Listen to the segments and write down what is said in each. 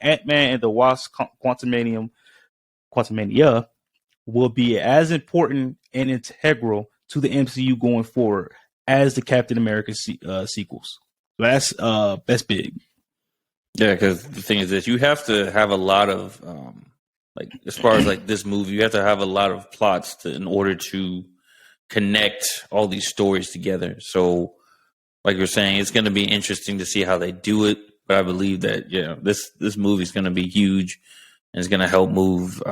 Antman and the Wasp Quantumania will be as important and integral to the MCU going forward as the Captain America sequels. So that's big. Yeah, because the thing is that you have to have a lot of like as far as like this movie, you have to have a lot of plots in order to connect all these stories together. So, like you're saying, it's going to be interesting to see how they do it. But I believe that this movie is going to be huge and it's going to help move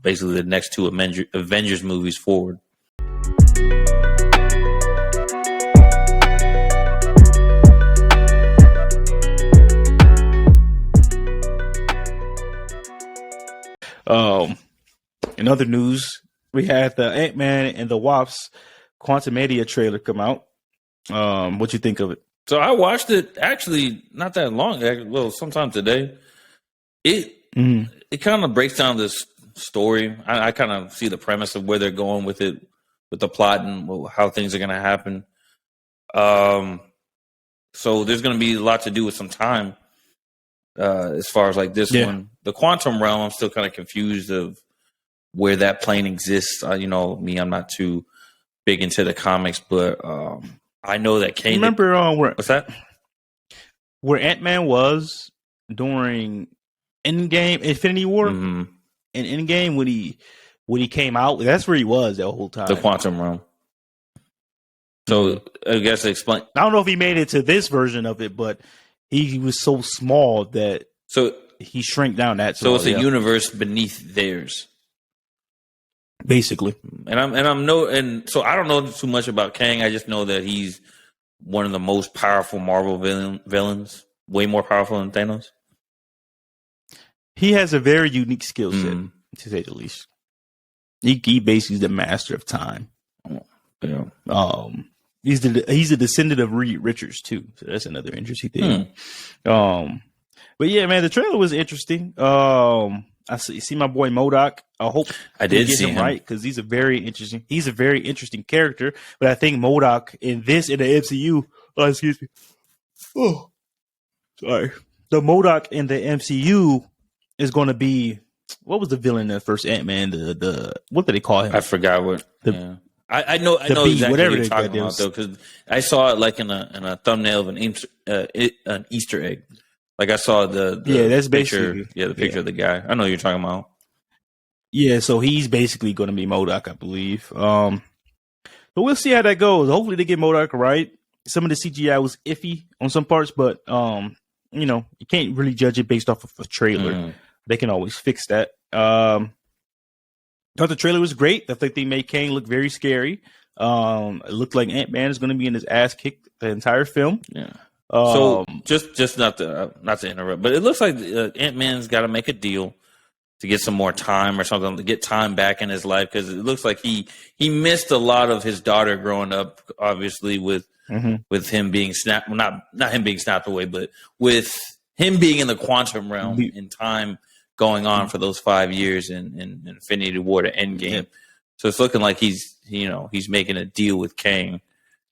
basically the next two Avengers movies forward. In other news, we had the Antman and the Wasp Quantumania trailer come out. What you think of it? So I watched it actually not that long. Well, sometime today. It kind of breaks down this story. I kind of see the premise of where they're going with it, with the plot and how things are going to happen. So there's going to be a lot to do with some time as far as like this one. The quantum realm, I'm still kind of confused of where that plane exists. I'm not too big into the comics, but I know that Kane. Remember what's that? Where Ant-Man was during Endgame, Infinity War, and Endgame when he came out, that's where he was the whole time. The quantum realm. So I guess explain. I don't know if he made it to this version of it, but he was so small that he shrank down that. So it's a universe beneath theirs, basically. And so I don't know too much about Kang. I just know that he's one of the most powerful Marvel villains, way more powerful than Thanos. He has a very unique skill set, to say the least. He basically is the master of time. Yeah. He's a descendant of Reed Richards too, so that's another interesting thing. But yeah, man, the trailer was interesting. I see my boy MODOK. I hope I did see him right because he's a very interesting character. But I think MODOK in the MCU. Oh, excuse me. Oh, sorry. The MODOK in the MCU is going to be, what was the villain in the first Ant-Man? The what did they call him? I forgot what. I know exactly what you're talking about though, because I saw it like in a thumbnail of an Easter egg. Like I saw the that's picture, basically the picture of the guy. I know what you're talking about. Yeah, so he's basically going to be MODOK, I believe. But we'll see how that goes. Hopefully they get MODOK right. Some of the CGI was iffy on some parts, but you can't really judge it based off of a trailer. They can always fix that. Thought the trailer was great. I think they made Kang look very scary. It looked like Ant-Man is going to be in his ass kicked the entire film. Yeah. So just not to interrupt, but it looks like Ant-Man's got to make a deal to get some more time or something, to get time back in his life, because it looks like he missed a lot of his daughter growing up, obviously with him being snapped, not him being snapped away, but with him being in the quantum realm in time going on for those 5 years in Infinity War to Endgame. Yeah. So it's looking like he's making a deal with Kang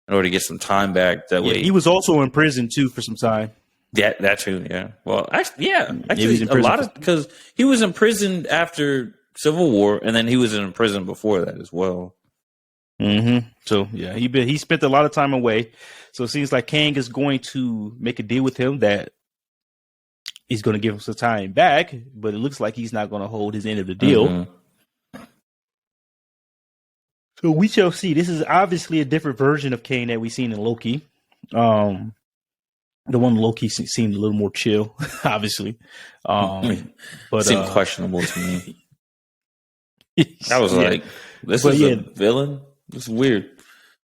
in order to get some time back. That way, he was also in prison too for some time. Yeah, that too. Yeah. Well, actually, a lot of, because he was in prison after Civil War, and then he was in prison before that as well. So yeah, he spent a lot of time away. So it seems like Kang is going to make a deal with him that he's going to give him some time back, but it looks like he's not going to hold his end of the deal. So we shall see. This is obviously a different version of Kang that we've seen in Loki. The one Loki seemed a little more chill, obviously. But seemed questionable to me. I was like, this is a villain? This is weird.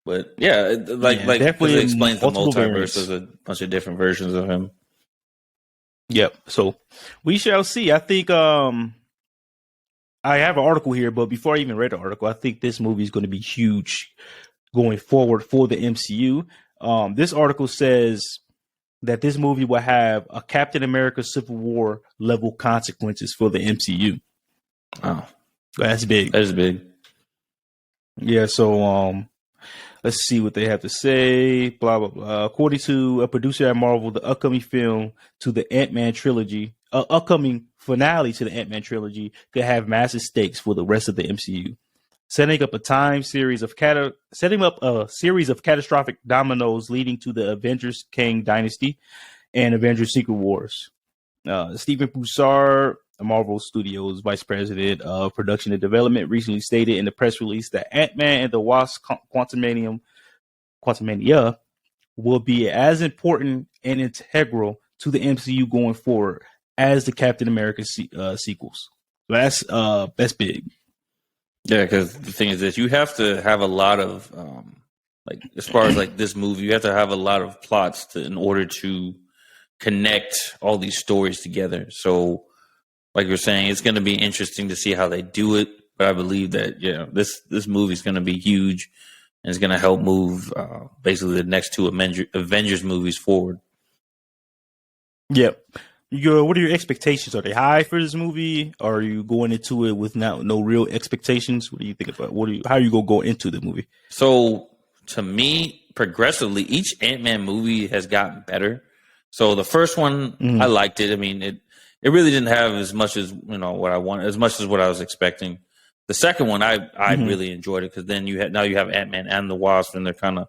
But yeah, like definitely it explains the multiverse. There's a bunch of different versions of him. Yep. So we shall see. I think I have an article here, but before I even read the article, I think this movie is going to be huge going forward for the MCU. This article says that this movie will have a Captain America Civil War level consequences for the MCU. Wow. That's big. That is big. Yeah, so let's see what they have to say. Blah, blah, blah. According to a producer at Marvel, the upcoming film to the Ant-Man trilogy upcoming finale to the Ant-Man trilogy could have massive stakes for the rest of the MCU, setting up a series of catastrophic dominoes leading to the Avengers Kang Dynasty and Avengers Secret Wars. Stephen Broussard, Marvel Studios Vice President of Production and Development, recently stated in the press release that Ant-Man and the Wasp Quantumania will be as important and integral to the MCU going forward as the Captain America sequels. So that's big. Yeah, because the thing is that you have to have a lot of like, as far as like this movie, you have to have a lot of plots in order to connect all these stories together. So, like you're saying, it's going to be interesting to see how they do it. But I believe that this movie is going to be huge and it's going to help move basically the next two Avengers movies forward. Yep. What are your expectations? Are they high for this movie? Or are you going into it with no real expectations? What do you think about? How are you gonna go into the movie? So to me, progressively, each Ant-Man movie has gotten better. So the first one, I liked it. I mean, it really didn't have as much as what I wanted, as much as what I was expecting. The second one, I really enjoyed it because then you have Ant-Man and the Wasp, and they're kind of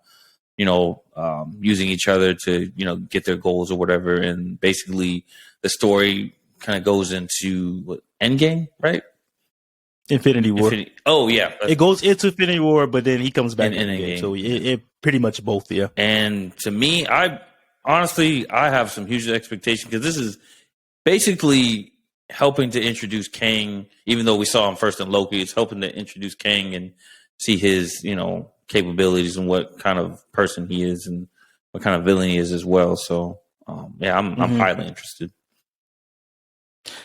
using each other to get their goals or whatever, and basically the story kind of goes into Endgame, right? Infinity War. Oh yeah, it goes into Infinity War, but then he comes back in Endgame. So it pretty much both, yeah. And to me, I have some huge expectations because this is basically helping to introduce Kang. Even though we saw him first in Loki, it's helping to introduce Kang and see his capabilities and what kind of person he is and what kind of villain he is as well. So I'm highly interested.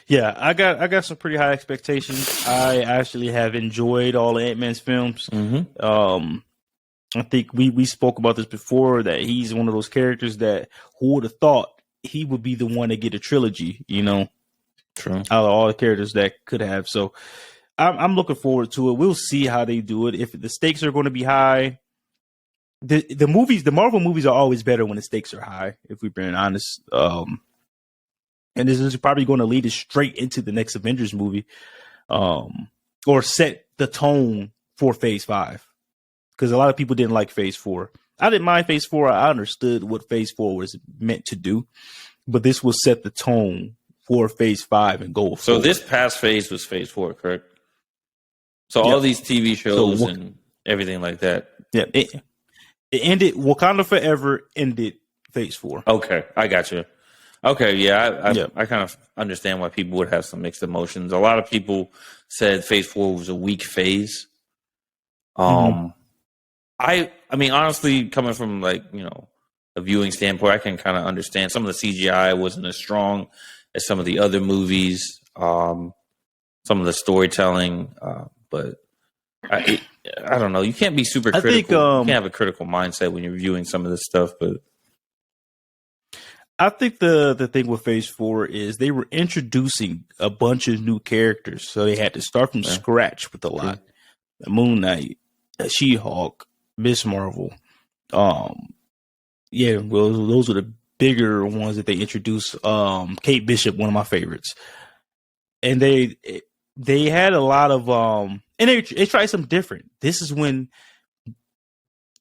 Yeah, I got some pretty high expectations. I actually have enjoyed all of Ant-Man's films. I think we spoke about this before, that he's one of those characters that who would have thought he would be the one to get a trilogy, True. Out of all the characters that could have. So I'm looking forward to it. We'll see how they do it. If the stakes are going to be high, the Marvel movies are always better when the stakes are high, if we're being honest. And this is probably going to lead us straight into the next Avengers movie, or set the tone for Phase 5. Because a lot of people didn't like Phase 4. I didn't mind Phase 4. I understood what Phase 4 was meant to do. But this will set the tone for Phase 5 and go So forward. this past phase was Phase 4, correct? So all these TV shows and everything like that. Yeah, it ended. Wakanda Forever ended Phase 4. Okay, I got you. Okay, yeah, I kind of understand why people would have some mixed emotions. A lot of people said Phase 4 was a weak phase. I mean, honestly, coming from a viewing standpoint, I can kind of understand some of the CGI wasn't as strong as some of the other movies. Some of the storytelling, but I don't know. You can't be super critical. You can't have a critical mindset when you're viewing some of this stuff. But I think the thing with Phase 4 is they were introducing a bunch of new characters, so they had to start from scratch with a lot. Moon Knight, She-Hulk, Miss Marvel. Those were the bigger ones that they introduced. Kate Bishop, one of my favorites, and they had a lot of and they tried something different. This is when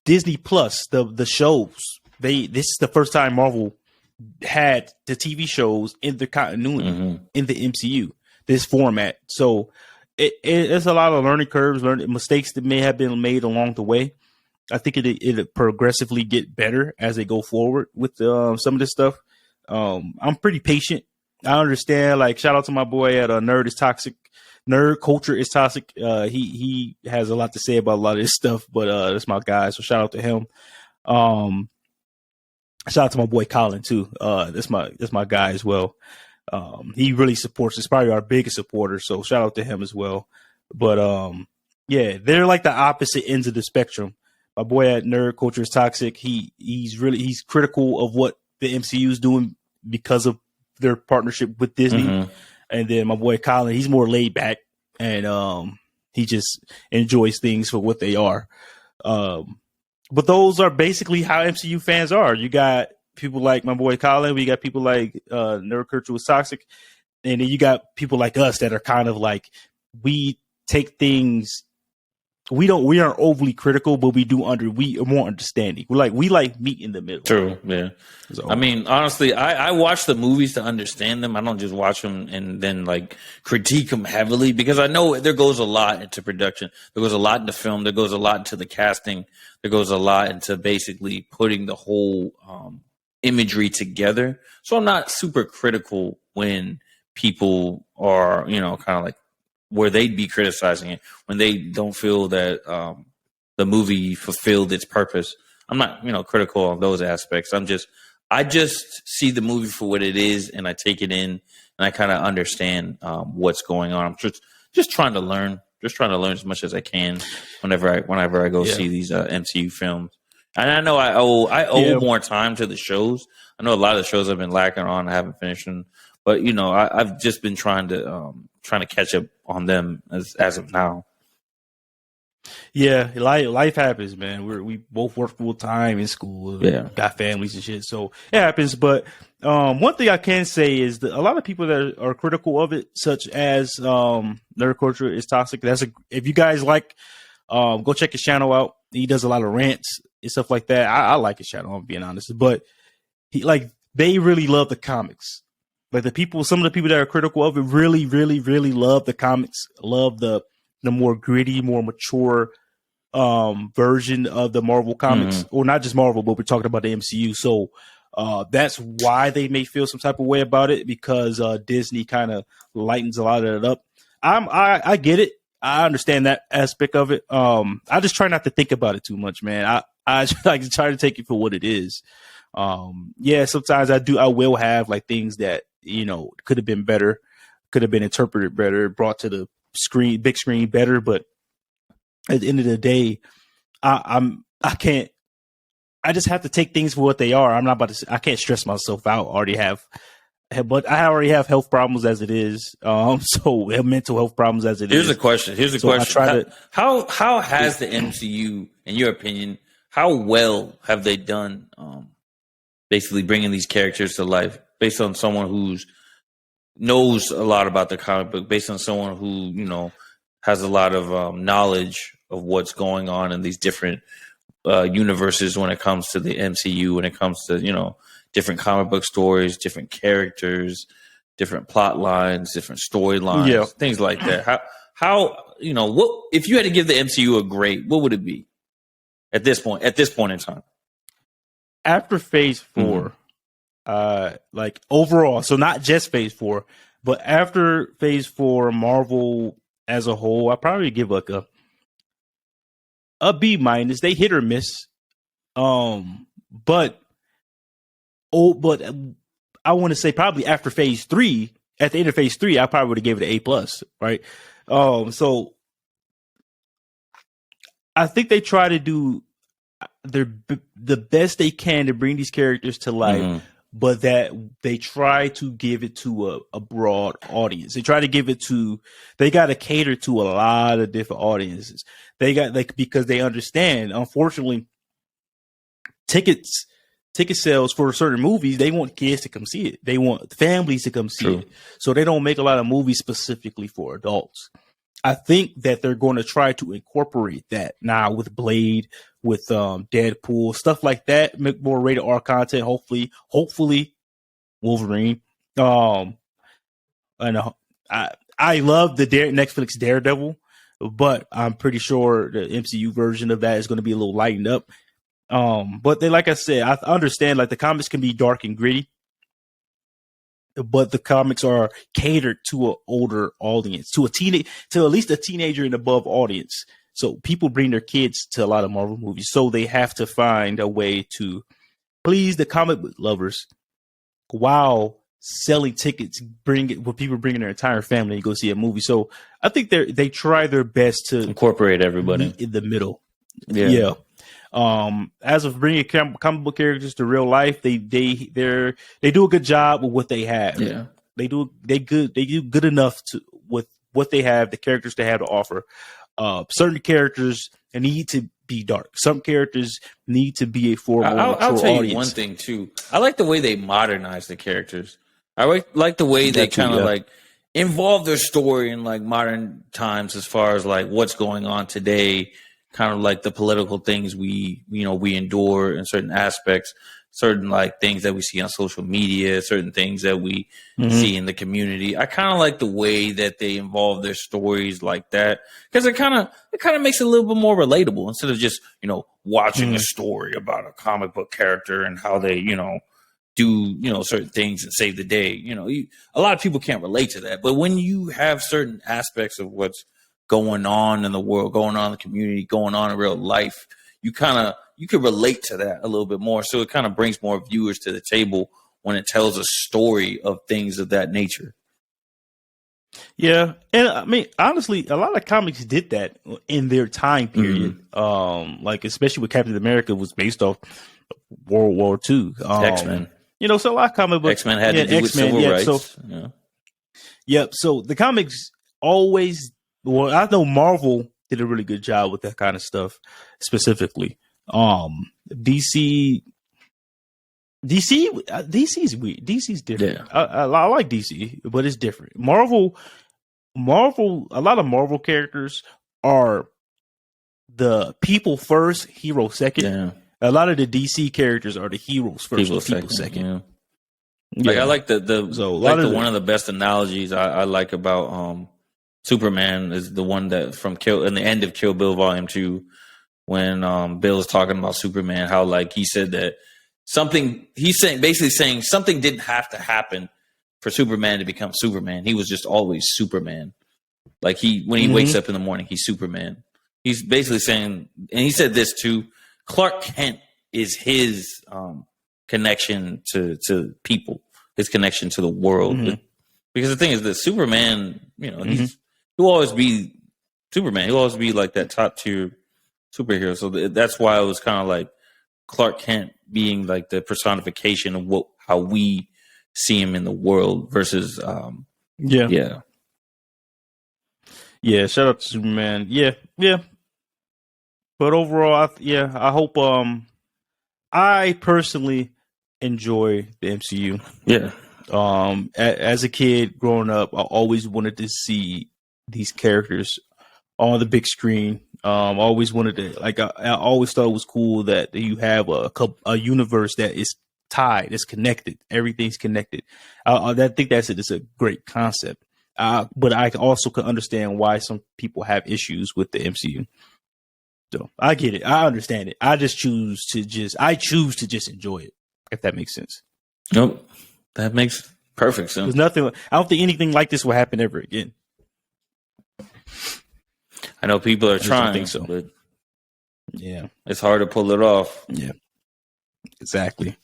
Disney Plus, the shows, this is the first time Marvel had the TV shows in the continuity in the MCU, this format. So it's a lot of learning curves, mistakes that may have been made along the way. I think it'll progressively get better as they go forward with some of this stuff. I'm pretty patient. I understand. Like, shout out to my boy at Nerd is Toxic. Nerd Culture is Toxic. He has a lot to say about a lot of this stuff, but that's my guy. So shout out to him. Shout out to my boy Colin too. That's my guy as well. He really supports. He's probably our biggest supporter. So shout out to him as well. But they're like the opposite ends of the spectrum. My boy at Nerd Culture is Toxic. He's critical of what the MCU is doing because of their partnership with Disney. And then my boy Colin, he's more laid back and he just enjoys things for what they are. But those are basically how MCU fans are. You got people like my boy Colin. We got people like Nerd Culture was Toxic. and then you got people like us that are kind of like, we take things, we aren't overly critical, but we are more understanding. We like meet in the middle. True. Yeah. So, I mean, honestly, I watch the movies to understand them. I don't just watch them and then like critique them heavily, because I know there goes a lot into production. There goes a lot into film. There goes a lot into the casting. There goes a lot into basically putting the whole imagery together. So I'm not super critical when people are, kind of like where they'd be criticizing it, when they don't feel that the movie fulfilled its purpose. I'm not, critical of those aspects. I just see the movie for what it is, and I take it in, and I kind of understand what's going on. I'm just trying to learn, as much as I can whenever I go see these MCU films. And I know I owe more time to the shows. I know a lot of the shows I've been lacking on. I haven't finished them, but I've just been trying to catch up on them as of now. Yeah, life happens, man. We both work full time in school. Got families and shit, so it happens. But one thing I can say is that a lot of people that are critical of it, such as nerd culture is toxic. If you guys like, go check his channel out. He does a lot of rants and stuff like that. I like his channel, I'm being honest. But they really love the comics. Like some of the people that are critical of it really, really, really love the comics. Love the more gritty, more mature version of the Marvel comics, or not just Marvel, but we're talking about the MCU. So that's why they may feel some type of way about it, because Disney kind of lightens a lot of it up. I get it. I understand that aspect of it. I just try not to think about it too much, man. I like to try to take it for what it is. Sometimes I will have like things that could have been better, could have been interpreted better, brought to the big screen better, but at the end of the day, I just have to take things for what they are. I'm not about to. I can't stress myself out. But I already have health problems as it is. So mental health problems as it is. Here's a question. How has the MCU, in your opinion, how well have they done? Basically bringing these characters to life, based on someone who's knows a lot about the comic book, based on someone who has a lot of knowledge of what's going on in these different universes when it comes to the MCU, when it comes to different comic book stories, different characters, different plot lines, different storylines, things like that. How what if you had to give the MCU a grade, what would it be at this point in time? After Phase 4, like overall, so not just Phase 4, but after Phase 4, Marvel as a whole, I probably give like a B minus. They hit or miss, but I want to say probably after Phase 3, at the end of Phase 3, I probably would have gave it an A plus, right? So I think they try to do the best they can to bring these characters to life, but that they try to give it to a broad audience. They try to give it to, they got to cater to a lot of different audiences. They got because they understand, unfortunately, ticket sales for certain movies, they want kids to come see it. They want families to come see it. So they don't make a lot of movies specifically for adults. I think that they're going to try to incorporate that now with Blade, with Deadpool, stuff like that, make more rated R content. Hopefully Wolverine. I love the Netflix Daredevil, but I'm pretty sure the MCU version of that is going to be a little lightened up. But like I said, I understand like the comics can be dark and gritty, but the comics are catered to an older audience, to at least a teenager and above audience. So people bring their kids to a lot of Marvel movies, so they have to find a way to please the comic book lovers while selling tickets, people bringing their entire family to go see a movie. So I think they try their best to incorporate everybody in the middle. Yeah. As of bringing comic book characters to real life, they do a good job with what they have. Yeah, they do good enough with what they have, the characters they have to offer. Certain characters need to be dark. Some characters need to be for a more mature I'll tell audience. you one thing too. I like the way they modernize the characters. I like the way they That too, kind of yeah. like involve their story in like modern times, as far as like what's going on today, kind of like the political things we endure in certain aspects, certain like things that we see on social media, certain things that we see in the community. I kind of like the way that they involve their stories like that, because it kind of makes it a little bit more relatable, instead of just watching a story about a comic book character and how they do certain things and save the day. A lot of people can't relate to that, but when you have certain aspects of what's going on in the world, going on in the community, going on in real life, you can relate to that a little bit more. So it kind of brings more viewers to the table when it tells a story of things of that nature. Yeah, and I mean, honestly, a lot of comics did that in their time period. Like especially with Captain America was based off World War II. X-Men. So a lot of comic books. X-Men had to do with civil rights. So, yep. So the comics always. Well, I know Marvel did a really good job with that kind of stuff specifically. DC's weird. DC's different. Yeah. I like DC, but it's different. Marvel, a lot of Marvel characters are the people first, hero second. Yeah. A lot of the DC characters are the heroes first, people second. Yeah. Yeah. Like I like one of the best analogies I like about Superman is the one that in the end of Kill Bill Volume 2, when Bill is talking about Superman, how like he said that basically saying something didn't have to happen for Superman to become Superman. He was just always Superman. Like when he wakes up in the morning, he's Superman. He's basically saying, and he said this too, Clark Kent is his connection to people, his connection to the world. Because the thing is that Superman, he'll always be Superman. He'll always be like that top tier superhero. So that's why it was kind of like Clark Kent being like the personification of how we see him in the world versus yeah. Shout out to Superman. Yeah. But overall, I hope I personally enjoy the MCU. Yeah. As a kid growing up, I always wanted to see these characters on the big screen. Always wanted to I always thought it was cool that you have a universe that is tied, it's connected, everything's connected. I think it's a great concept. But I also can understand why some people have issues with the MCU. So I get it, I understand it. I choose to just enjoy it, if that makes sense. Nope, that makes perfect sense. There's nothing. I don't think anything like this will happen ever again. I know people are trying, think so. But yeah, it's hard to pull it off. Yeah, exactly.